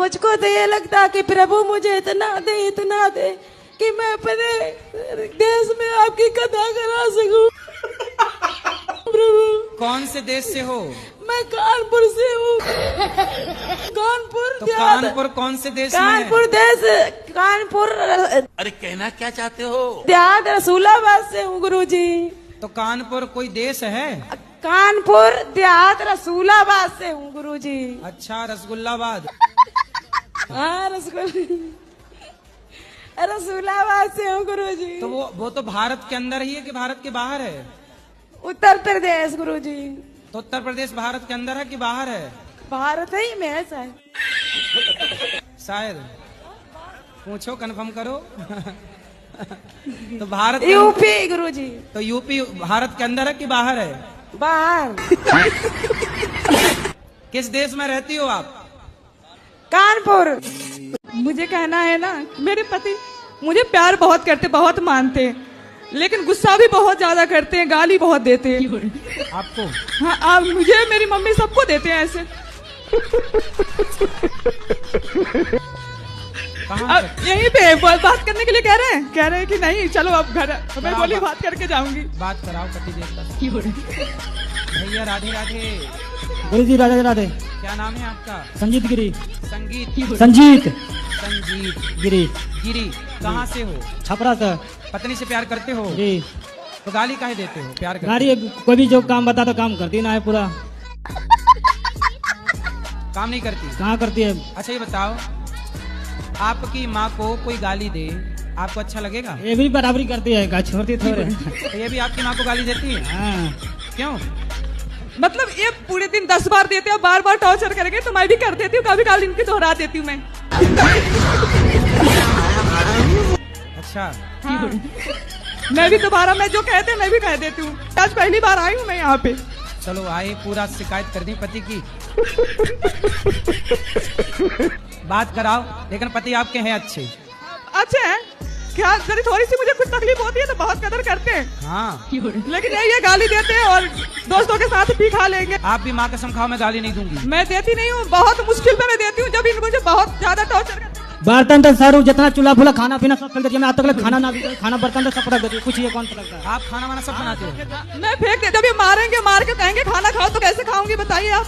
मुझको तो ये लगता कि प्रभु मुझे इतना दे कि मैं अपने देश में आपकी कथा करा सकूं। प्रभु कौन से देश से हो? मैं कानपुर से हूँ। कानपुर तो कानपुर कौन से देश में है? कानपुर देश, कानपुर। अरे कहना क्या चाहते हो? देहात रसूलाबाद से हूँ गुरुजी। तो कानपुर कोई देश है? कानपुर देहात रसूलाबाद से हूँ गुरुजी। अच्छा, रसगुल्लाबाद। हाँ, रसूलाबाद से हूँ गुरुजी। तो वो तो भारत के अंदर ही है कि भारत के बाहर है? उत्तर प्रदेश गुरुजी। तो उत्तर प्रदेश भारत के अंदर है कि बाहर है? भारत ही में है शायद। शायद पूछो, कंफर्म करो। तो भारत यूपी गुरुजी। तो यूपी भारत के अंदर है कि बाहर है? बाहर। किस देश में रहती हो आप? कानपुर। मुझे कहना है ना, मेरे पति मुझे प्यार बहुत करते, बहुत मानते हैं, लेकिन गुस्सा भी बहुत ज्यादा करते हैं, गाली बहुत देते हैं। आपको? हाँ, आप मुझे, मेरी मम्मी, सबको देते हैं ऐसे। अब यहीं पे बात करने के लिए कह रहे हैं कि नहीं चलो अब घर। मैं बोली बात करके जाऊंगी। बात कराओ पति देव। भैया राधे राधे। गुरु जी राधे राधे। क्या नाम है आपका? संजीत गिरी। संजीत गिरी। गिरी। कहाँ से हो? छपरा से। पत्नी से प्यार करते हो? जी। तो गाली काहे देते हो? प्यार करते गाड़ी कोई भी जो काम बता तो काम करती ना है पूरा। काम नहीं करती? कहाँ करती है? अच्छा ये बताओ, आपकी माँ को कोई गाली दे आपको अच्छा लगेगा? ये भी बराबरी करती है, छोड़ती थोड़े। तो ये भी आपकी माँ को गाली देती है? हाँ। क्यों? मतलब ये पूरे दिन 10 बार देते हैं, बार बार टॉर्चर करेंगे तो मैं भी कर देती हूँ, कभी कभी इनकी दोहरा देती हूँ मैं। अच्छा। हाँ। मैं भी दोबारा, मैं जो कहते हैं मैं भी कह देती हूँ। आज पहली बार आई हूँ मैं यहाँ पे। चलो आए, पूरा शिकायत कर दी पति की। बात कराओ, लेकिन पति आपके हैं अच्छे? अच्छे हैं क्या? जरा थोड़ी सी मुझे कुछ तकलीफ होती है तो बहुत कदर करते हैं। हाँ। लेकिन ये गाली देते हैं और दोस्तों के साथ भी खा लेंगे। आप भी माँ कसम खाओ, मैं गाली नहीं दूंगी। मैं देती नहीं हूँ, बहुत मुश्किल पे मैं देती हूँ जब इन मुझे बहुत ज्यादा टॉर्चर करते हैं। बर्तन तो सारू जितना चूल्हा फूला खाना पीना सब फेंक देती है। मैं आज तक खाना बर्तन तो सब रख देती हूँ। कुछ ये कौन सा लगता है? आप खाना वाना सब बनाते हो? मैं फेंक देती। जब ये मारेंगे, मार के कहेंगे खाना खाओ तो कैसे खाऊंगी बताइए आप?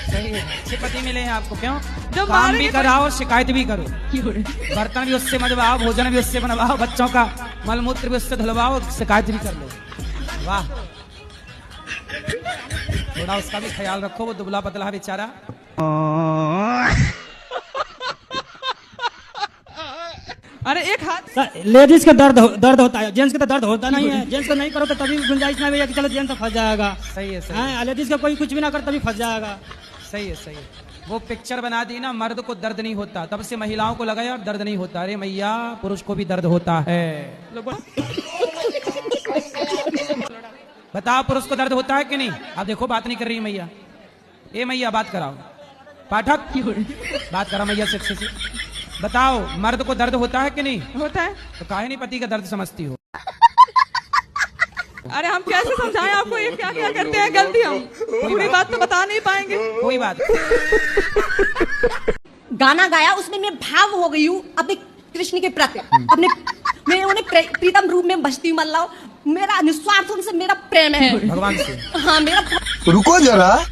सही है, अच्छे पति मिले हैं आपको। क्यों? जब काम भी कराओ और शिकायत भी करो। बर्तन भी उससे मजवाओ, भोजन भी उससे बनवाओ, बच्चों का मलमूत्र भी उससे धुलवाओ, शिकायत भी कर लो। वाह, थोड़ा उसका भी ख्याल रखो, वो दुबला पतला बेचारा। अरे एक हाथ। लेडीज का दर्द होता है, जेंट्स का तो दर्द होता नहीं है। जेंट्स को नहीं करो तो तभी गुंजाइश में कि चलो जेंट्स फंस जाएगा। सही है, सही है। लेडीज का कोई कुछ भी ना कर तभी फंस जाएगा। सही है, सही है। वो पिक्चर बना दी ना, मर्द को दर्द नहीं होता, तब से महिलाओं को लगा यार दर्द नहीं होता। अरे मैया, पुरुष को भी दर्द होता है। बताओ, पुरुष को दर्द होता है कि नहीं? आप देखो, बात नहीं कर रही मैया। ए मैया, बात कराओ। पाठक, बात करा मैया से अच्छे से। बताओ, मर्द को दर्द होता है कि नहीं? होता है। तो काहे नहीं पति का दर्द समझती हो? अरे हम कैसे समझाएं आपको, ये क्या क्या करते हैं गलती? हम पूरी बात तो बता नहीं पाएंगे। कोई बात। गाना गाया, उसमें मैं भाव हो गई हूँ अपने कृष्ण के प्रति। अपने मैं उन्हें प्रीतम रूप में बसती हूँ। मतलब मेरा निस्वार्थ उनसे मेरा प्रेम है, भगवान से। हाँ, मेरा रुको जरा,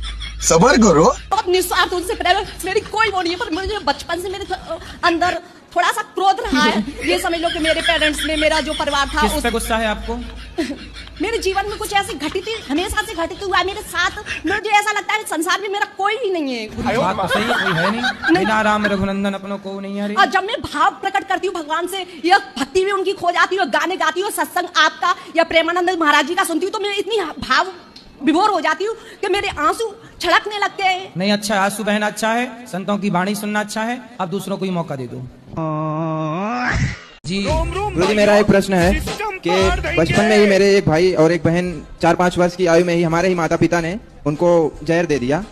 सबर करो। बहुत निस्वार्थ उनसे प्रेम है। मेरी कोई वो नहीं है, पर मुझे बचपन से मेरे अंदर थोड़ा सा क्रोध रहा है। ये समझ लो कि मेरे पेरेंट्स ने, मेरा जो परिवार था, किस पे गुस्सा है आपको? मेरे जीवन में कुछ ऐसी घटित, हमेशा से घटित हुआ है मेरे साथ। मुझे ऐसा लगता है संसार में मेरा कोई ही नहीं है। बात तो सही, कोई है नहीं। बिना राम रघुनंदन अपनों को नहीं है। और जब मैं भाव प्रकट करती हूँ भगवान से, या भक्ति में उनकी खो जाती हूँ, गाने गाती हूँ, सत्संग आपका या प्रेमानंद महाराज जी का सुनती हूँ, तो मैं इतनी भाव विभोर हो जाती हूँ कि मेरे आंसू छलकने लगते हैं। नहीं, अच्छा है, आंसू बहना अच्छा है, संतों की वाणी सुनना अच्छा है। अब दूसरों को ही मौका दे दो। जी गुरुजी, मेरा एक प्रश्न है कि बचपन में ही मेरे एक भाई और एक बहन 4-5 वर्ष की आयु में ही हमारे ही माता पिता ने उनको जहर दे दिया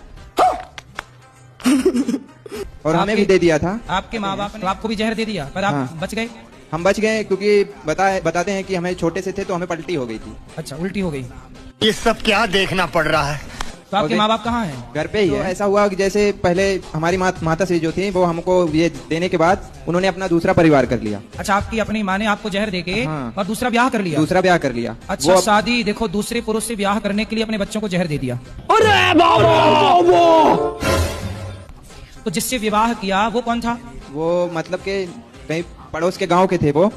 और हमें भी दे दिया था। आपके माँ बाप ने आपको भी जहर दे दिया, पर आप हाँ। बच गए? हम बच गए क्योंकि बताते हैं कि हमें छोटे से थे तो हमें पलटी हो गई थी। अच्छा, उल्टी हो गई। ये सब क्या देखना पड़ रहा है? तो आपके माँ बाप कहाँ हैं? घर पे ही है। ऐसा हुआ कि जैसे पहले हमारी माता श्री जो थी वो हमको ये देने के बाद उन्होंने अपना दूसरा परिवार कर लिया। अच्छा, आपकी अपनी माँ ने आपको जहर देके हाँ। और दूसरा ब्याह कर लिया? दूसरा ब्याह कर लिया। अच्छा, वो शादी देखो दूसरे पुरुष से ब्याह करने के लिए अपने बच्चों को जहर दे दिया। तो जिससे विवाह किया वो कौन था? वो मतलब के कहीं पड़ोस के गांव के थे वो।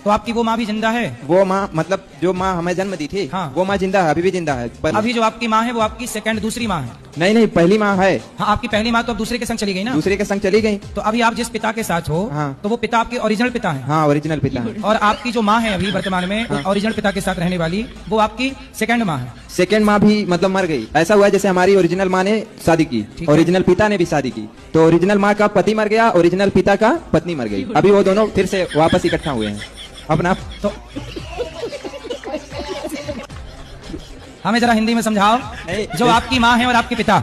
तो आपकी वो माँ भी जिंदा है? वो माँ मतलब जो माँ हमें जन्म दी थी हाँ। वो माँ जिंदा है, अभी भी जिंदा है। अभी जो आपकी माँ है वो आपकी सेकंड दूसरी माँ है? नहीं, पहली माँ है। हाँ, आपकी पहली माँ तो अब दूसरे के संग चली गई ना? दूसरे के संग चली गई। तो अभी आप जिस पिता के साथ हो हाँ। तो वो पिता आपके ओरिजिनल पिता है? हाँ, ओरिजिनल पिता है। और आपकी जो माँ है अभी वर्तमान में हाँ। ओरिजिनल पिता के साथ रहने वाली वो आपकी सेकंड माँ है? सेकंड माँ भी मतलब मर गई। ऐसा हुआ जैसे हमारी ओरिजिनल माँ ने शादी की, ठीक है। ओरिजिनल पिता ने भी शादी की, तो ओरिजिनल माँ का पति मर गया, ओरिजिनल पिता का पत्नी मर गई। अभी वो दोनों फिर से वापस इकट्ठा हुए हैं अपना। तो हमें जरा हिंदी में समझाओ। नहीं। जो आपकी माँ है और आपके पिता,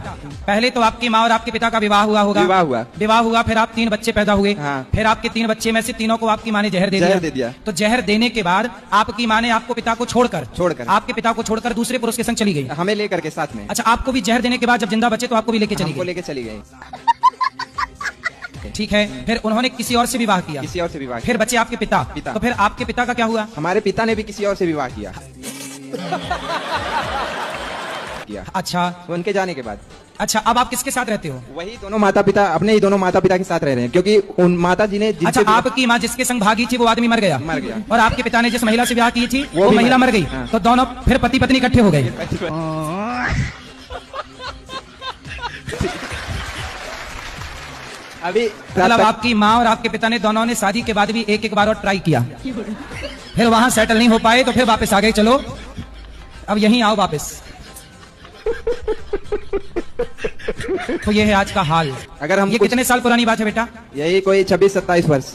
पहले तो आपकी माँ और आपके पिता का विवाह हुआ होगा? विवाह हुआ, फिर आप 3 बच्चे पैदा हुए। हाँ। फिर आपके 3 बच्चे में से तीनों को आपकी माँ ने जहर दे दिया। तो जहर देने के बाद आपकी माँ ने आपको पिता को छोड़कर आपके पिता को छोड़कर दूसरे पुरुष के संग चली गई, हमें लेकर के साथ में। अच्छा, आपको भी जहर देने के बाद जब जिंदा बचे तो आपको भी लेके चली हमको गई? लेके चली गई। ठीक है, फिर उन्होंने किसी और से विवाह किया? किसी और से विवाह फिर बचे आपके पिता। तो फिर आपके पिता का क्या हुआ? हमारे पिता ने भी किसी और से विवाह किया। अच्छा, उनके जाने के बाद। अच्छा, अब आप किसके साथ रहते हो? वही दोनों माता पिता, अपने ही दोनों माता पिता के साथ रह रहे हैं, क्योंकि उन माता जी ने अच्छा, आपकी माँ जिसके संग भागी थी वो आदमी मर गया? मर गया। और आपके पिता ने जिस महिला से ब्याह की थी वो भी महिला मर गई। हाँ। तो दोनों फिर पति पत्नी इकट्ठे हो गए। अभी मतलब आपकी माँ और आपके पिता ने दोनों ने शादी के बाद भी एक बार और ट्राई किया, फिर वहां सेटल नहीं हो पाए तो फिर वापस आ गए। चलो अब यहीं आओ वापस। तो ये है आज का हाल। अगर हम ये कितने साल पुरानी बात है बेटा? यही कोई 26-27 वर्ष।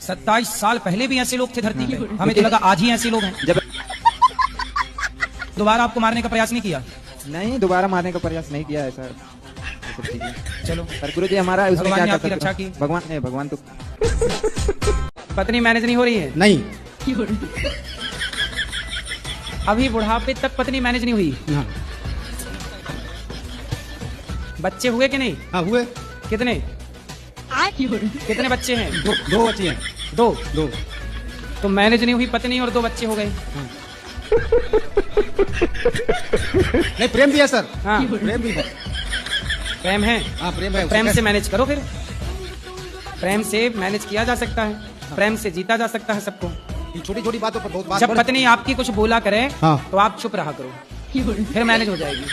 27 साल पहले भी ऐसे लोग थे धरती पे? हमें तो लगा आज ही ऐसे लोग हैं। जब दोबारा आपको मारने का प्रयास नहीं किया? नहीं, दोबारा मारने का प्रयास नहीं किया है सर। ठीक है, चलो। पर गुरु जी हमारा उसमें भगवान क्या ने कर आपकी सकते रक्षा हैं? की? भगवान तो पत्नी मैनेज नहीं हो रही है? नहीं। अभी बुढ़ापे तक पत्नी मैनेज नहीं हुई? हाँ। बच्चे हुए कि नहीं? हाँ हुए। कितने कितने बच्चे हैं? दो बच्चे हैं। दो। दो। तो मैनेज नहीं हुई पत्नी और 2 बच्चे हो गए। नहीं, प्रेम भी है सर। हाँ, प्रेम भी है। प्रेम है? हाँ, प्रेम है। प्रेम से मैनेज करो फिर। प्रेम से मैनेज किया जा सकता है, प्रेम से जीता जा सकता है सबको। छोटी छोटी बातों पर बहुत बात। जब पत्नी आपकी कुछ बोला करे हाँ। तो आप चुप रहा करो, फिर मैनेज हो जाएगी।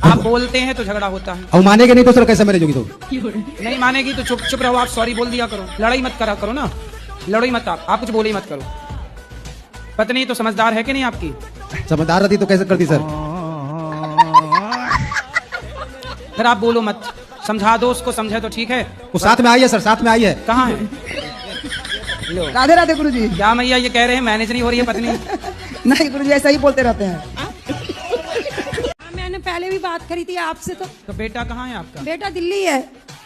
आप बोलते हैं तो झगड़ा होता है। अब मानेगे नहीं तो सर कैसे मैनेज होगी? तो नहीं मानेगी तो चुप रहो, आप सॉरी बोल दिया करो, लड़ाई मत करा करो ना, लड़ो ही मत, आप कुछ बोले ही मत करो। पत्नी तो समझदार है कि नहीं आपकी? समझदार रहती तो कैसे करती सर? फिर आप बोलो मत, समझा दो उसको, समझे तो ठीक है। वो साथ में आई है सर, साथ में आई है। कहाँ है? लो। राधे राधे गुरुजी। क्या मैया ये कह रहे हैं मैनेज नहीं हो रही है पत्नी? नहीं गुरुजी, ऐसा ही बोलते रहते हैं। मैंने पहले भी बात करी थी आपसे। तो बेटा कहाँ है आपका? बेटा दिल्ली है।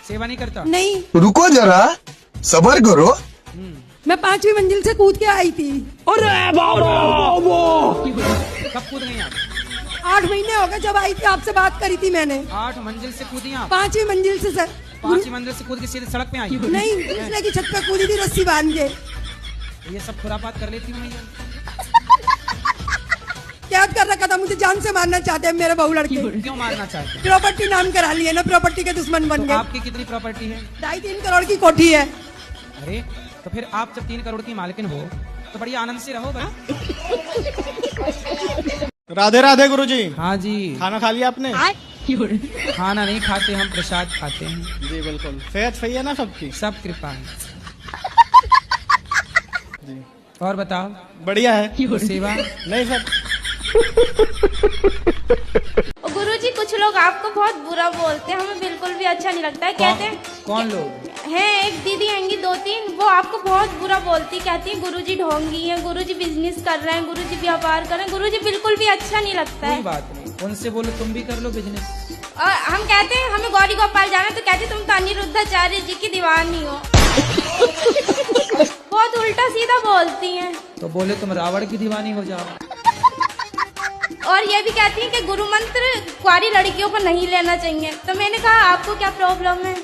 सेवा नहीं करता? नहीं। रुको जरा, सबर करो। मैं 5वीं मंजिल से कूद के आई थी। कब कूद गई आप? 8 महीने हो गए जब आई थी, आपसे बात करी थी मैंने। 8 मंजिल से कूदी आप? 5वीं मंजिल से सर। 5वीं मंजिल से कूद के सीधे सड़क पे आई? नहीं, दूसरे की छत पे कूदी थी रस्सी बांध के। ये सब खुरापात कर लेती हूँ मैया। क्या कर रखा था? मुझे जान से मारना चाहते हैं मेरे बहू लड़के। क्यों मारना चाहते हैं? प्रॉपर्टी नाम करा लिए ना, प्रॉपर्टी के दुश्मन बन तो गए। आपकी कितनी प्रॉपर्टी है? 2.5-3 करोड़ की कोठी है। अरे तो फिर आप जब 3 करोड़ की मालकिन हो तो बड़ी आनंद से रहो भाई। राधे राधे गुरुजी। हाँ जी। खाना खा लिया आपने? खाना नहीं खाते हम, प्रसाद खाते हैं। जी बिल्कुल। सेहत सही है ना सबकी? सब कृपा है जी। और बताओ? बढ़िया है। सेवा नहीं सर। गुरुजी कुछ लोग आपको बहुत बुरा बोलते हैं, हमें बिल्कुल भी अच्छा नहीं लगता है। कहते हैं कौन लोग हैं? एक दीदी आएंगी 2-3, वो आपको बहुत बुरा बोलती, कहती है गुरुजी ढोंगी हैं, गुरुजी बिजनेस कर रहे हैं, गुरुजी व्यापार कर रहे हैं। गुरुजी बिल्कुल भी अच्छा नहीं लगता है। कोई बात नहीं, उनसे बोलो तुम भी कर लो बिजनेस। और हम कहते हैं हमें गौरी गोपाल जाना, तो कहते तुम तो अनिरुद्धाचार्य जी की दीवानी हो। बहुत उल्टा सीधा बोलती हैं। तो बोले तुम रावण की दीवानी हो जाओ। और ये भी कहती हैं कि गुरु मंत्र कुंवारी लड़कियों को नहीं लेना चाहिए। तो मैंने कहा आपको क्या प्रॉब्लम है?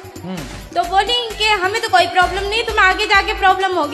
तो बोली कि हमें तो कोई प्रॉब्लम नहीं, तुम्हें आगे जाके प्रॉब्लम होगी।